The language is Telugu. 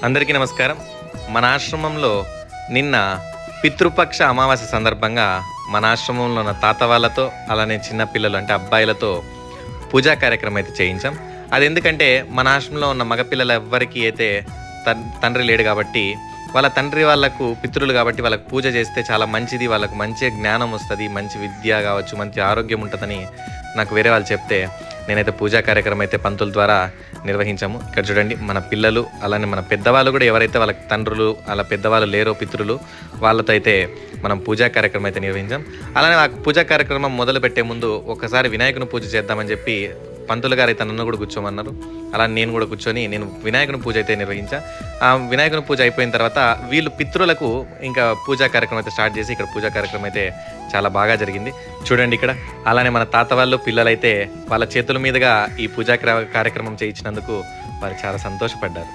అందరికీ నమస్కారం. మన ఆశ్రమంలో నిన్న పితృపక్ష అమావాస్య సందర్భంగా మన ఆశ్రమంలో ఉన్న తాత వాళ్ళతో అలానే చిన్నపిల్లలు అంటే అబ్బాయిలతో పూజా కార్యక్రమం అయితే చేయించాం. అది ఎందుకంటే మన ఆశ్రమంలో ఉన్న మగపిల్లలు ఎవ్వరికి అయితే తండ్రి లేడు కాబట్టి వాళ్ళ తండ్రి వాళ్ళకు పితృలు కాబట్టి వాళ్ళకు పూజ చేస్తే చాలా మంచిది, వాళ్ళకు మంచి జ్ఞానం వస్తుంది, మంచి విద్య కావచ్చు, మంచి ఆరోగ్యం ఉంటుందని నాకు వేరే వాళ్ళు చెప్తే నేనైతే పూజా కార్యక్రమం అయితే పంతుల ద్వారా నిర్వహించాము. ఇక్కడ చూడండి, మన పిల్లలు అలానే మన పెద్దవాళ్ళు కూడా ఎవరైతే వాళ్ళ తండ్రులు అలా పెద్దవాళ్ళు లేరో పితృలు వాళ్ళతో అయితే మనం పూజా కార్యక్రమం అయితే నిర్వహించాం. అలానే ఆ పూజా కార్యక్రమం మొదలు పెట్టే ముందు ఒకసారి వినాయకుని పూజ చేద్దామని చెప్పి పంతులు గారు అయితే నన్ను కూడా కూర్చోమన్నారు. అలా నేను కూడా కూర్చొని నేను వినాయకుని పూజ అయితే నిర్వహించా. ఆ వినాయకుని పూజ అయిపోయిన తర్వాత వీళ్ళు పితృలకు ఇంకా పూజా కార్యక్రమం అయితే స్టార్ట్ చేసి ఇక్కడ పూజా కార్యక్రమం అయితే చాలా బాగా జరిగింది. చూడండి ఇక్కడ. అలానే మన తాత వాళ్ళు పిల్లలైతే వాళ్ళ చేతుల మీదుగా ఈ పూజా కార్యక్రమం చేయించినందుకు వారు చాలా సంతోషపడ్డారు.